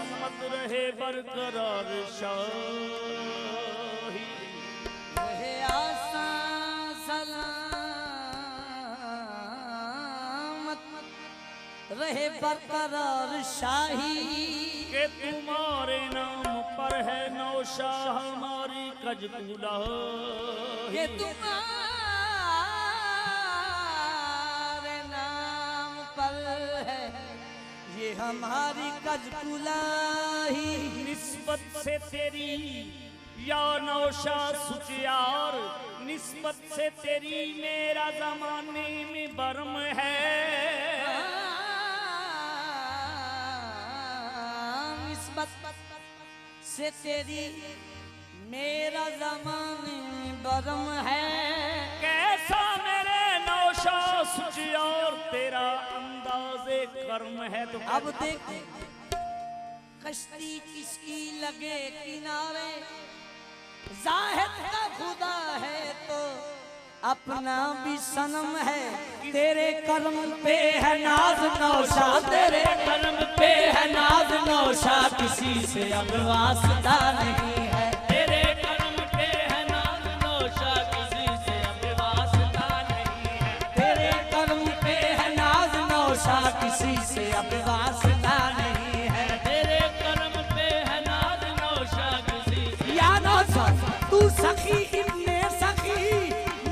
सलामत रहे बरकरार शाही, रहे आसान सलामत रहे बरकरार शाही। के तुम्हारे नाम पर है नौशा हमारी कजकुला, के तुम्हारे नाम पर है ये हमारी कजकुलाही। निस्बत से तेरी या नौशा सुचियार, निस्बत से तेरी मेरा जमाने में बर्म है। से तेरी मेरा ज़माने में बरम है। कैसा मेरे नौशा सुचियार तेरा अंदाज़े कर्म है। तो अब देख कश्ती किसकी लगे किनारे, जाहिद का खुदा है तो अपना भी सनम है। तेरे कर्म पे है नाज नौशा, तेरे कर्म पे है नाज नौशा, किसी से अब वास्ता नहीं है। तेरे कर्म पे है नाज नौशा, किसी से अब वास्ता नहीं है। तेरे कर्म पे है नाज नौशा, किसी से अब वास्ता नहीं है। तेरे कर्म पे है नाज नौशा, किसी से या नौशा तू सखी इब्ने सखी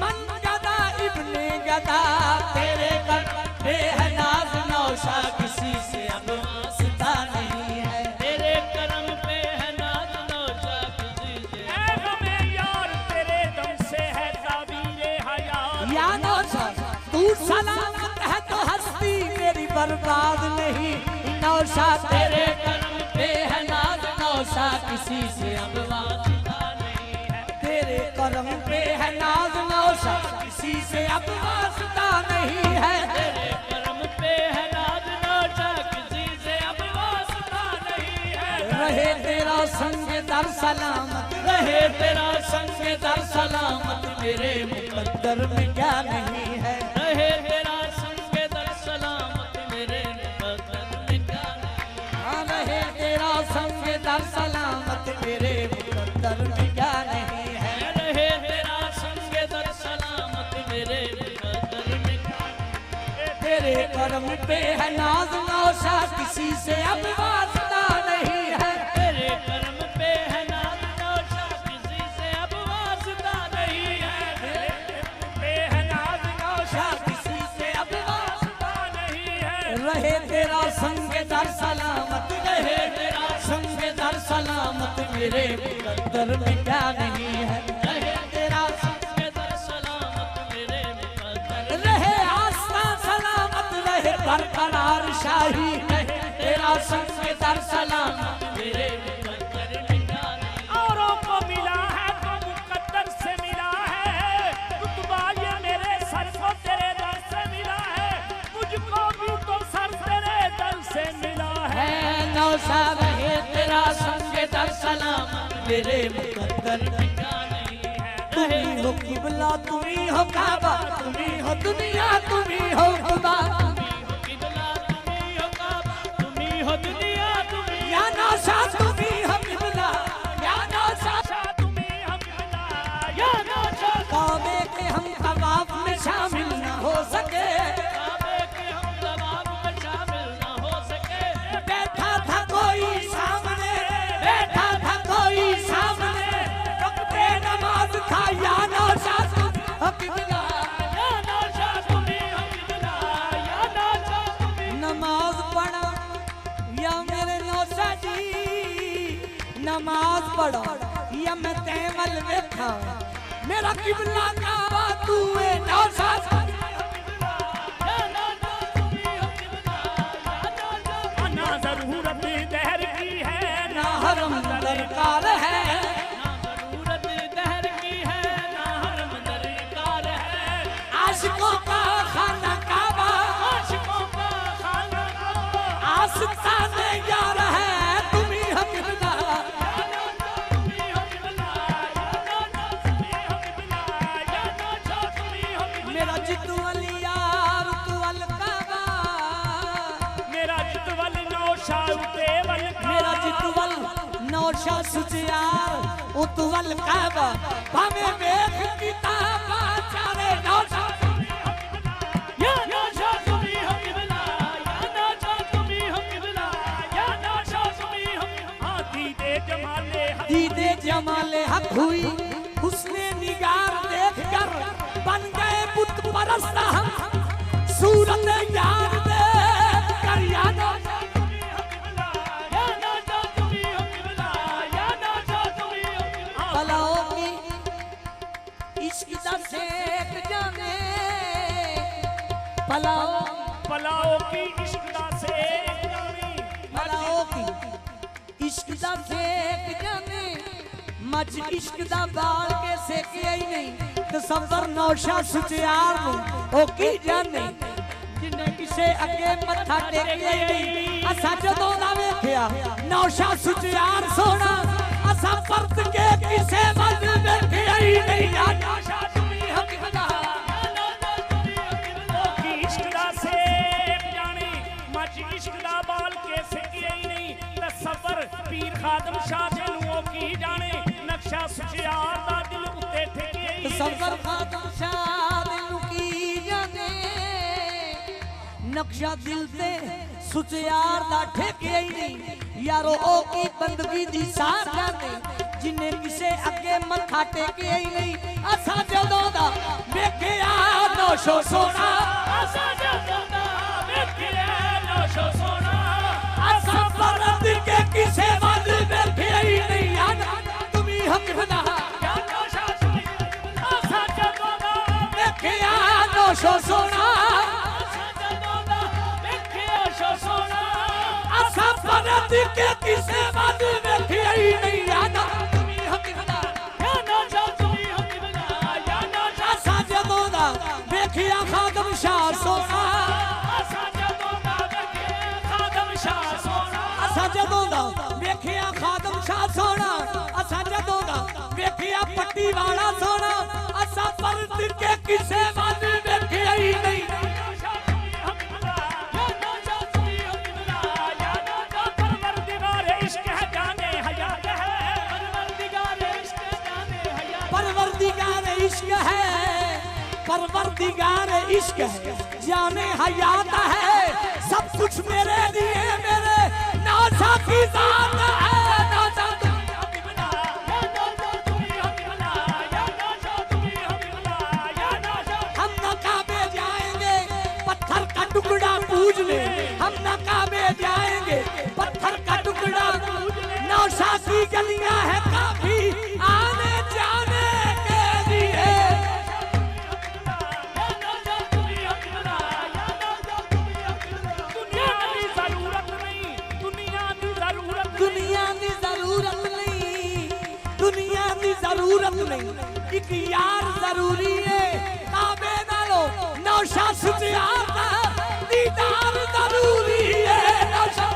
मन गदा इब्ने गदा, तेरे कर्म पे है नाज नौशा, किसी से अब वास्ता नहीं है। तेरे कर्म पे है नाज नौशा, किसी से ऐ गमे यार तेरे दम से है ताबीरे हयात। या नौशा तू सलामत है तो हस्ती मेरी बर्बाद नहीं। नौशा तेरे कर्म पे है नाज नौशा, किसी से अब वास्ता नहीं है। तेरे कर्म पे है नाज नौशा, किसी से अब वास्ता नहीं है। तेरे कर्म पे है नाज नौशा, किसी से अब वास्ता नहीं है। रहे तेरा संग दर सलामत, रहे तेरा संग दर सलामत, मेरे मुकद्दर में क्या नहीं है। रहे तेरा संग दर सलामत, मेरे मुकद्दर में क्या नहीं है। हाँ रहे तेरा संग दर सलामत, मेरे मुकद्दर में क्या नहीं है। रहे तेरा संग दर सलामत, मेरे मुकद्दर में क्या नहीं है। तेरे कर्म पे है नाज नौशा, किसी से अब वास्ता नहीं है। तेरे कर्म पे है नाज नौशा, किसी से अब वास्ता नहीं है। तेरे कर्म पे है नाज नौशा, किसी से अब वास्ता नहीं है। रहे तेरा संग दर सलामत, रहे तेरा संग दर सलामत, मेरे मुकद्दर में क्या नहीं है। रहे तेरा संग दर सलामत, मेरे मुकद्दर रहे आस्था सलामत, रहे बरकरार शाही, रहे तेरा संग दर सलामत, मेरे मुकद्दर में क्या नहीं है। औरों को मिला है तो मुकद्दर से मिला है, रुतबा ये मेरे सर को तेरे दर से मिला है, मुझको भी तो सर तेरे दर से मिला है। नौशा रहे तेरा संग दर सलामत, मेरे मुकद्दर में क्या नहीं है। तुम ही हो किबला, तुम ही हो काबा, तुम ही हो दुनिया, तुम ही हो खुदा। किबला तुम्ही हो काबा, तुम्ही हो दुनिया, तुम्ही या नौशा तुम ही हो किबला, या नौशा तुम्ही हो किबला, या नौशा काबे के हम तवाफ में शामिल न हो सके। काबे के हम तवाफ में शामिल न हो सके। बैठा था कोई सामने, बैठा था कोई सामने, वक्ते नमाज था या नौशा तुम हो किबला। या नौशा तुम्ही हो किबला, या नौशा तुम्ही नमाज पढ़ो या मेरे नौशा जी, नमाज पढ़ो या मैं तैमल देखा, मेरा किबला काबा तू है नौशा। या नौशा तुम्ही हो किबला, या नौशा ना जरूरत दहर की है, ना हरम दरकार है, ना जरूरत दहर की है, ना हरम दरकार है। आशिकों का खाना काबा, आशिकों का खाना काबा, आस्ताने यार है, तुम ही हो किबला। या नौशा तुम्ही हो किबला, या नौशा तुम्ही हो किबला, या नौशा तुम्ही हो किबला। मेरा जितू अली यार तू अल काबा, मेरा चितवल नौशा उतेवल का, मेरा नौशा सुचियार उतवल काबा भावे मेघ किताबा चारे नौशा या नौशा तुम्ही हम किबला या नौशा तुम्ही हम किबला या नौशा तुम्ही हम हाँ दीदे जमाले हक हुई उसने निगार देखकर बन गए बुत परस्त हम सूरत यार देखकर या नौशा पलाओ की इश्क दा सेक जाने पलाओ की इश्क दा सेक जाने पलाओ की इश्क दा सेक जाने मज इश्क दा बाल के सेके ही नहीं तसव्वुर नौशा सुचियार नूं ओ की जाने जिन्हें किसे अगे मत्था टेकिया ही नहीं असा जदों दा वेखिया नौशा सुचियार सोना असा परत के किसे वल वेखिया ही नहीं या नौशा तुम्ही हम किबला की इश्क दा सेक जाने मज इश्क दा बाल के सेके ही नहीं तसव्वुर पीर खादम शाह जलूओ की जाने नक्शा सुचियार दा दिल उत्ते ठेके ही तसव्वुर खादम शाह दिल की जाने नक्शा दिल ते सुचियार दा ठेके ही नहीं यारो ओ की बंदगी दी सार जाने जिन्हें किसे अगे मत्था टेके ही नहीं असा जदों दा वेखिया नौशो सोना असा जदों दा वेखिया नौशो सोना असा परत के किसे वल वेखिया ही नहीं या तुम्ही हम किबला या नौशा तुम्ही असा जदों दा वेखिया नौशो सोना असा परत के किसे वल वेखिया ही नहीं या तुम्ही हम किबला या नौशा तुम्ही हम किबला या नौशा असा जदों दा वेखिया खादम शाह सोना असा जदों दा वेखिया खादम शाह सोना असा जदों दा वेखिया खादम शाह सोना असा जदों दा वेखिया पट्टी वाला सोना असा परत के किसे वल वेखिया ही नहीं नौशा तुम्ही हम किबला या नौशा तुम्ही हम किबला या नौशा परवरदिगार इश्क है जाने हयात है परवरदिगार इश्क है जाने हयात परवरदिगार इश्क है परवरदिगार इश्क है जाने हयात है सब कुछ मेरे लिए मेरे नौशा की जात है नौशा तुम्ही हम किबला या नौशा तुम्ही हम किबला या नौशा तुम्ही हम किबला या नौशा हम न काबे जाएंगे पत्थर का टुकड़ा पूजने हम न काबे जाएंगे पत्थर का टुकड़ा नौशा की गलियां है काफी आने जाने के लिए या नौशा तुम्ही हम किबला या नौशा तुम्ही हम किबला दुनिया की जरूरत नहीं दुनिया की जरूरत दुनिया की जरूरत नहीं दुनिया की जरूरत नहीं एक यार जरूरी है काबे नालो नौशा सुचियार दा दीदार जरूरी है नौशा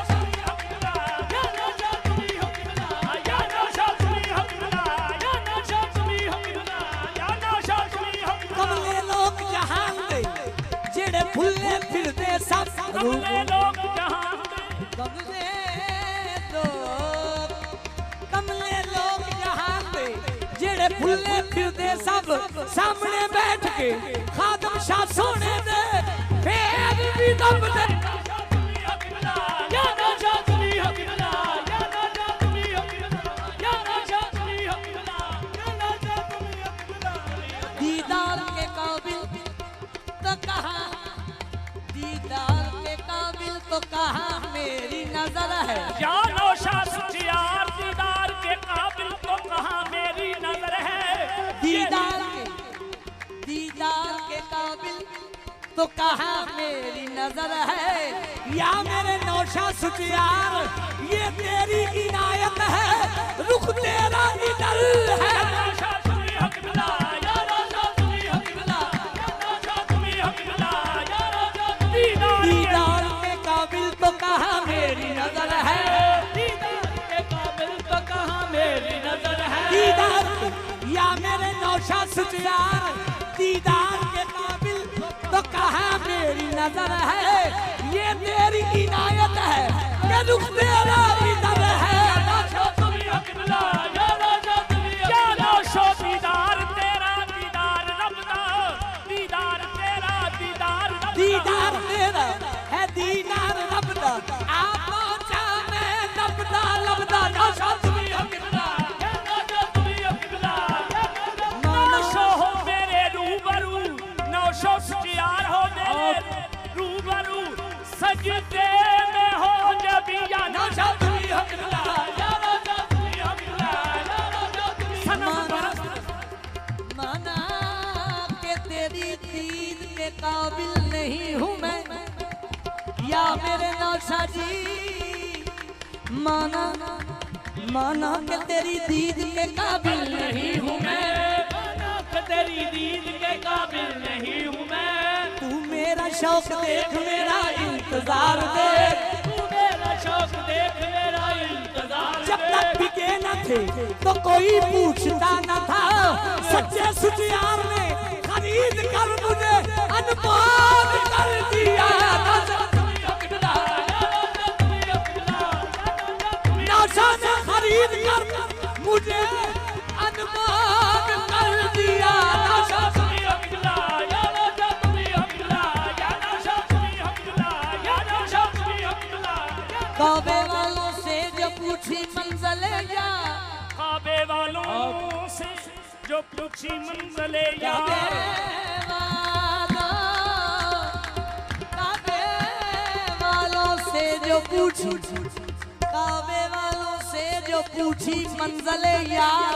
या नौशा तुम्ही हम किबला या नौशा तुम्ही हम किबला या नौशा तुम्ही हम किबला या नौशा तुम्ही हम किबला कमले लोग जहान दे जेड़े फुल्ले फिरदे सब कमले लोग जहान दे कमले लोग जहान दे जेड़े फुल्ले फिरदे सब सामने बैठ के खादम शाह सोने दे फिर भी दम दे या नौशा तुम्ही हम किबला या नौशा तुम्ही हम किबला या नौशा तुम्ही हम किबला या नौशा तुम्ही हम किबला दीदार के काबिल तो कहा दीदार के काबिल तो कहा मेरी नजर है या नौशा सुचियार दीदार के काबिल तो कहाँ मेरी नजर है दीदार के काबिल तो कहा मेरी नजर है या मेरे नौशा सुचियार ये तेरी इनायत है रुख तेरा इधर है नौशा तुम्ही हम किबला या नौशा तुम्ही हम किबला या नौशा तुम्ही हम किबला या नौशा दीदार के काबिल तो कहा मेरी नजर है दीदार के काबिल तो कहाँ मेरी नजर है दीदार या मेरे नौशा सुचियार दीदार के काबिल तो कहा मेरी नजर है ये तेरी इनायत है कि रुख तेरा इधर है नौशा तुम्ही हम किबला नौशा जी माना माना कि तेरी दीद के काबिल नहीं हूँ मैं, माना कि तेरी दीद के काबिल नहीं हूँ मैं। तू मेरा शौक देख मेरा इंतजार देख, तू मेरा शौक देख मेरा इंतजार जब तक बिके न थे तो कोई पूछता न था, सच्चे सुचियार ने खरीद कर मुझे अनमोल कर दिया। नौशा ने खरीद कर मुझे अनमोल कर दिया। काबे वालों से जो पूछी मंज़िले या, काबे वालों से जो पूछी मंज़िले या, काबे वालों से जो पूछी, काबे वालों से जो पूछी मंज़िले यार,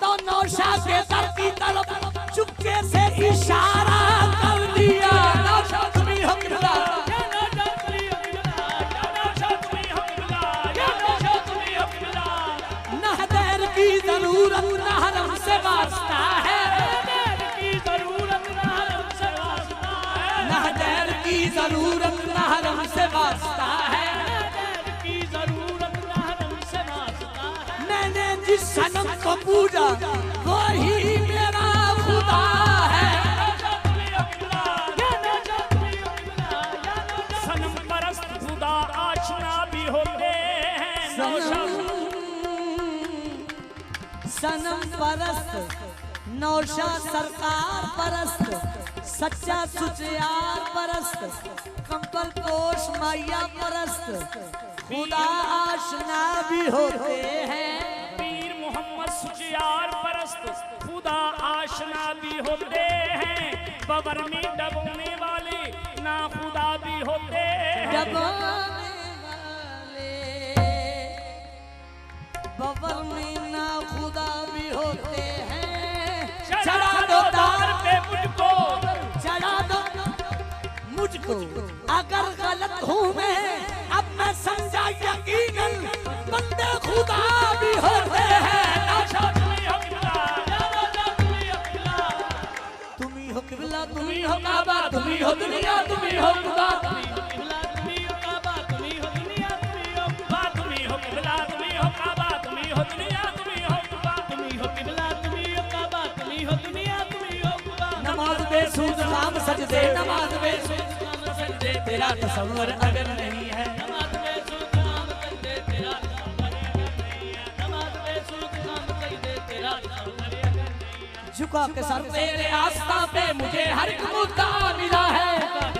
तो नौशा के सर की तरफ चुपके से इशारा कर दिया। नौशा तुम्हीं हो किबला, नहदैर की जरूरत न हरम से वास्ता है, नहदैर की जरूरत न हरम से वास्ता है। मैंने जिस सनम को पूजा वही मेरा खुदा है। सनम परस्त खुदा आशना भी होते हैं। सनम परस्त नौशा सरकार परस्त, सच्चा सुचियार परस्त, कंबल पोश मैया परस्त, खुदा आशना भी होते हैं। पीर मोहम्मद सुचियार परस्त खुदा आशना भी होते हैं। बबर में डबोने वाले ना खुदा भी होते हैं। डबाने वाले बबर में ना खुदा भी होते हैं। चढ़ा दो तार पे मुझको, चढ़ा दो मुझको, अगर गलत हूँ मैं अब मैं समझा यकीनन, बंदे खुदा भी होते हैं। तुम्हीं हो किबला, तुम्हीं हो काबा, तुम्हीं हो दुनिया, तुम्हीं हो खुदा। नमाज बेसूद काम सजदे, नमाज बेसूद काम सजदे, तेरा तसव्वुर अगर नहीं है, नमाज बेसूद काम सजदे, तेरा तसव्वुर अगर नहीं है, नमाज बेसूद काम सजदे, तेरा तसव्वुर अगर नहीं है। झुका के सर तेरे आस्था पे मुझे हर एक मुद्दा मिला है,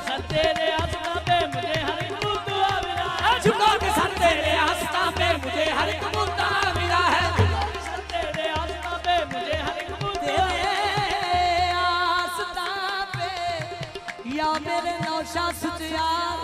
सर तेरे आस्था पे मुझे हर एक मुद्दा मिला है। झुका के सर तेरे आस्था पे मुझे हर एक मुद्दा मिला है। सर तेरे आस्था पे मुझे हर एक मुद्दा, तेरे आस्था पे या मेरे नौशा सुचियार,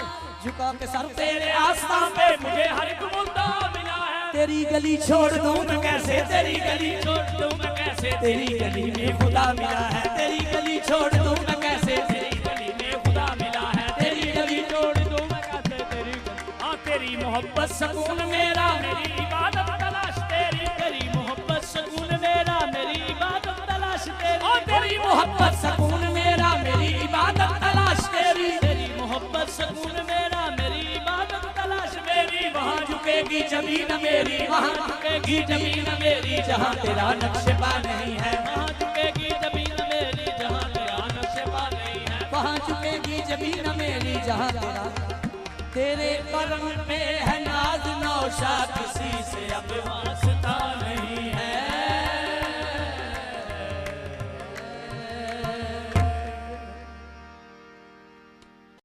झुका के सर तेरे आस्था पे मुझे हर एक मुद्दा मिला है। तेरी गली छोड़ दूं मैं कैसे, तेरी गली छोड़ दूं मैं कैसे, तेरी गली में खुदा मिला है। तेरी गली छोड़ दूं मैं कैसे, तेरी गली में खुदा मिला है। तेरी गली छोड़ दूं मैं कैसे, तेरी गली, हाँ तेरी मोहब्बत सकून मेरा, मेरी इबादत तलाश तेरी, तेरी मोहब्बत सकून मेरा, मेरी इबादत तलाश तेरी, और तेरी मोहब्बत सकून मेरा, मेरी इबादत तलाश तेरी, तेरी मोहब्बत सकून मेरा, मेरी इबादत तलाश मेरी। वहाँ झुकेगी जमीन मेरी, वहाँ झुकेगी जमीन मेरी, जहाँ तेरा नक्शेबा नहीं है, वहाँ झुकेगी जमीन मेरी, जहाँ तेरा नक्शेबा नहीं है। वहाँ झुकेगी जमीन मेरी, जहाँ तेरे करम पे है नाज नौशा, किसी से अब वास्ता